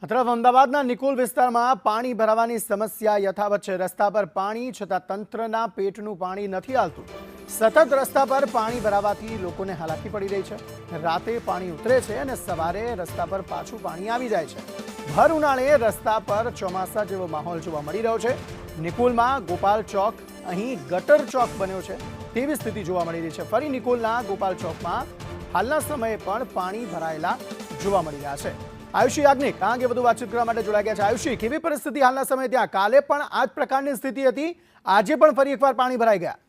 તરફ અમદાવાદના નિકોલ વિસ્તારમાં પાણી ભરાવાની સમસ્યા યથાવત છે। રસ્તા પર પાણી છતાં તંત્રના પેટનું પાણી નથી આવતું। સતત રસ્તા પર પાણી ભરાવાથી લોકોને હાલાકી પડી રહી છે। રાતે પાણી ઉતરે છે અને સવારે રસ્તા પર પાછું પાણી આવી જાય છે। ભર ઉનાળે રસ્તા પર ચોમાસા જેવો માહોલ જોવા મળી રહ્યો છે। નિકોલમાં ગોપાલ ચોક અહીં ગટર ચોક બન્યો છે તેવી સ્થિતિ જોવા મળી રહી છે। ફરી નિકોલના ગોપાલ ચોકમાં હાલના સમયે પણ પાણી ભરાયેલા જોવા મળી રહ્યા છે। આયુષી યાજ્ઞિક આ અંગે વધુ વાતચીત કરવા માટે જોડાઈ ગયા છે। આયુષી, કેવી પરિસ્થિતિ હાલના સમયે ત્યાં? કાલે પણ આ જ પ્રકારની સ્થિતિ હતી, આજે પણ ફરી એકવાર પાણી ભરાઈ ગયા?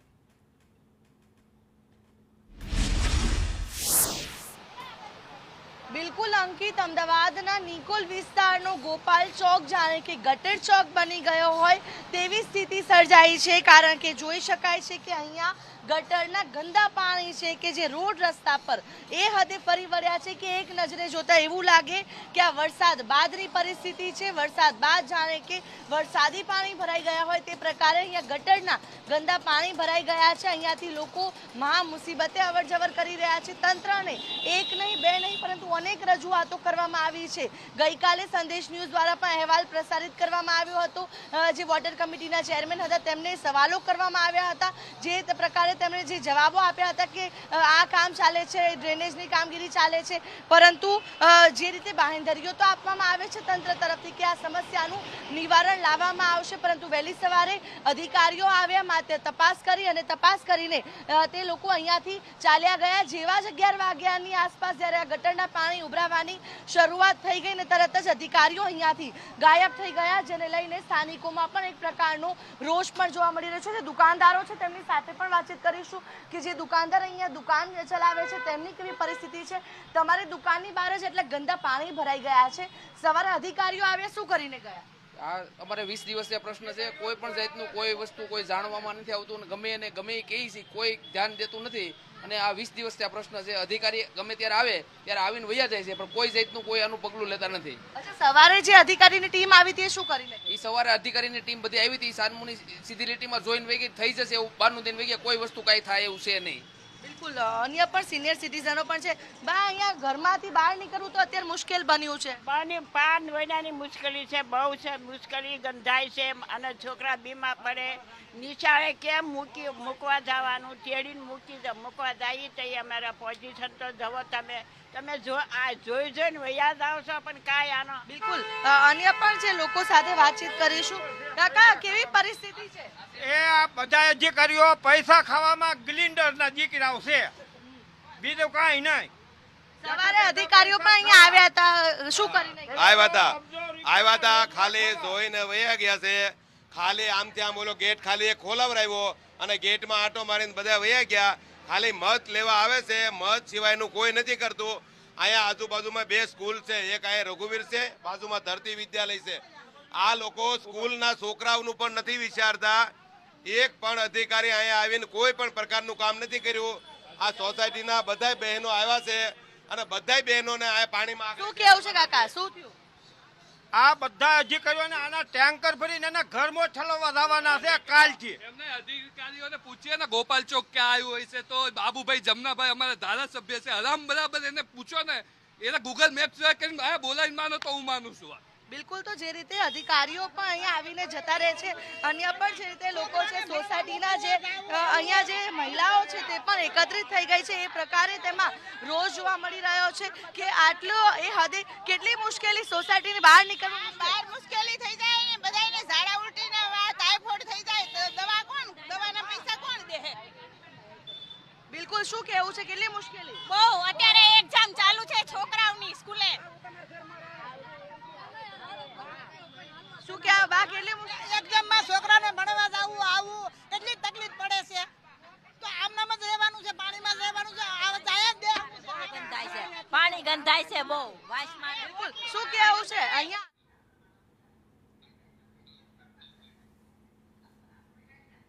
બિલકુલ અંકિત, અમદાવાદના નિકોલ વિસ્તારનો ગોપાલ ચોક જાણે કે ગટર ચોક બની ગયો હોય તેવી સ્થિતિ સર્જાઈ છે। કારણ કે જોઈ શકાય છે કે અહીંયા ગટરના ગંદા પાણી છે કે જે રોડ રસ્તા પર એ હદે ફરી વળ્યા છે કે એક નજરે જોતા એવું લાગે કે આ વરસાદ બાદની પરિસ્થિતિ છે। વરસાદ બાદ જાણે કે વરસાદી પાણી ભરાઈ ગયા હોય તે પ્રકારે અહીંયા ગટરના ગંદા પાણી ભરાઈ ગયા છે। અહીંયાથી લોકો મહા મુસીબતે અવર જવર કરી રહ્યા છે। તંત્રને એક નહીં બે નહીં પરંતુ અનેક રજૂઆતો કરવામાં આવી છે। ગઈકાલે સંદેશ ન્યૂઝ દ્વારા પણ અહેવાલ પ્રસારિત કરવામાં આવ્યો હતો। જે વોટર કમિટીના ચેરમેન હતા તેમને સવાલો કરવામાં આવ્યા હતા। જે પ્રકારે તેમણે જે જવાબો આપ્યા હતા કે આ કામ ચાલે છે, ડ્રેનેજની કામગીરી ચાલે છે, પરંતુ જે રીતે બાંહેધરીઓ તો આપવામાં આવે છે તંત્ર તરફથી કે આ સમસ્યાનું નિવારણ લાવવામાં આવશે, પરંતુ વહેલી સવારે અધિકારીઓ આવ્યા, માત્ર તપાસ કરી અને તપાસ કરીને તે લોકો અહીંયાથી ચાલ્યા ગયા। જેવા જ 11 વાગ્યાની આસપાસ જ્યારે આ ગટરના પાણી ઉભરાવાની શરૂઆત થઈ ગઈ ને તરત જ અધિકારીઓ અહીંયાથી ગાયબ થઈ ગયા, જેને લઈને સ્થાનિકોમાં પણ એક પ્રકારનો રોષ પણ જોવા મળી રહ્યો છે। જે દુકાનદારો છે તેમની સાથે પણ વાતચીત કરીશું કે જે દુકાનદાર અહીંયા દુકાન ચલાવે છે તેમની કેવી પરિસ્થિતિ છે। તમારી દુકાનની બહાર જ એટલે ગંદા પાણી ભરાઈ ગયા છે, સવારે અધિકારીઓ આવ્યા, શું કરીને ગયા? આ અમારે 20 દિવસીય પ્રશ્ન છે। કોઈ પણ જાતનું કોઈ વસ્તુ કોઈ જાણવામાં નથી આવતું, ગમે એને ગમે એ કહે છે, કોઈ ધ્યાન દેતું નથી। અને આ 20 દિવસથી આ પ્રશ્ન છે। અધિકારી ગમે ત્યારે આવે ત્યારે આવીને વયા જાય છે, પણ કોઈ જાતનું કોઈ આનું પગલું લેતા નથી। અચ્છા, સવારે જે અધિકારીની ટીમ આવી હતી શું કરીને? એ સવારે અધિકારીની ટીમ બધી આવી હતી, સાનમુની સીધી લીટીમાં જોઈને વહી ગઈ, થઈ જશે એવું બારનું દિન વહી ગયા, કોઈ વસ્તુ કાંઈ થાય એવું છે નહીં। બિલકુલ, અન્ય પણ સિનિયર સિટીઝનો પણ છે। બા, અહીંયા ઘરમાંથી બહાર નીકળવું તો અત્યારે મુશ્કેલ બન્યું છે। પાન વૈનાની મુશ્કેલી છે, બહુ છે મુશ્કેલી, ગંધાય છે અને છોકરા બીમાર પડે। નિશાળે કેમ મૂકવા જવાનું, તેડીને મૂકવા જઈએ તો અમારા પોઝિશન તો જવો તમે જોઈને વૈયા જાવ છો, પણ કાંઈ આનો બિલકુલ અન્ય પણ છે, લોકો સાથે વાતચીત કરીશું। કાકા, કેવી પરિસ્થિતિ છે? એ આ બધા અધિકારીઓ પૈસા ખાવામાં ગ્લિન્ડરના દીકરાઓ છે, બીજું કાંઈ નહીં। સવારે અધિકારીઓ પણ અહીંયા આવ્યા હતા, શું કરીને આવ્યા હતા ખાલી જોઈને વયા ગયા છે। ખાલી આમ ત્યાં બોલો ગેટ ખાલી એક ખોલાવરાવ્યો અને ગેટમાં આટો મારીને બધા વયા ગયા। ખાલી મત લેવા આવે છે, મત સિવાયનું કોઈ નથી કરતું। અહીંયા આજુબાજુમાં 2 સ્કૂલ છે, એક અહીંયા રઘુવીર છે, બાજુમાં ધરતી વિદ્યાલય છે। આ લોકો સ્કૂલના છોકરાઓનું પણ નથી વિચારતા। એક પણ અધિકારી અહીંયા આવીને કોઈ પણ પ્રકારનું કામ નથી કર્યું। આ સોસાયટીના બધા બહેનો આવ્યા છે અને બધા બહેનોને આ પાણીમાં શું કેવું છે કાકા, શું થયું? આ બધા અધિકારીઓને આના ટેન્કર ભરીને એના ઘરમાં ઠલવવા જવાના છે કાલથી। એમને અધિકારીઓને પૂછીએ ને ગોપાલ ચોક ક્યાં આવ્યું હોય છે, તો બાબુભાઈ જમનાભાઈ અમારા ધારાસભ્ય છે, હરામ બરાબર એને પૂછો ને, એને ગૂગલ મેપ કરીને બોલાવીને માનો તો હું માનું છું। બિલકુલ, તો જે રીતે અધિકારીઓ પણ અહીંયા આવીને જતા રહે છે, અન્ય પણ જે રીતે લોકો છે સોસાયટીના જે અહીંયા જે મહિલાઓ છે તે પણ એકત્રિત થઈ ગઈ છે, એ પ્રકારે તેમાં રોષ જોવા મળી રહ્યો છે કે આટલો એ હદે કેટલી મુશ્કેલી સોસાયટીની બહાર નીકળવું, બહાર મુશ્કેલી થઈ જાય ને બધાને ઝાડા ઉલટીને ટાઇફોઇડ થઈ જાય, દવાના પૈસા કોણ દે? બિલકુલ, શું કેવું છે, કેટલી મુશ્કેલી? બહુ, અત્યારે એક્ઝામ ચાલુ છે છોકરાઓની સ્કૂલે। શું કહેવા બા, કેટલી મુશ્કેલી? એક્ઝામમાં છોકરાને ભણવા જવું આવું કેટલી તકલીફ પડે છે, તો આમનામાં જ રહેવાનું છે, પાણીમાં જ રહેવાનું છે, આ જાય જ દે। પાણી ગંધાય છે બહુ વાસમાં। બિલકુલ, શું કહેવું છે અહીંયા?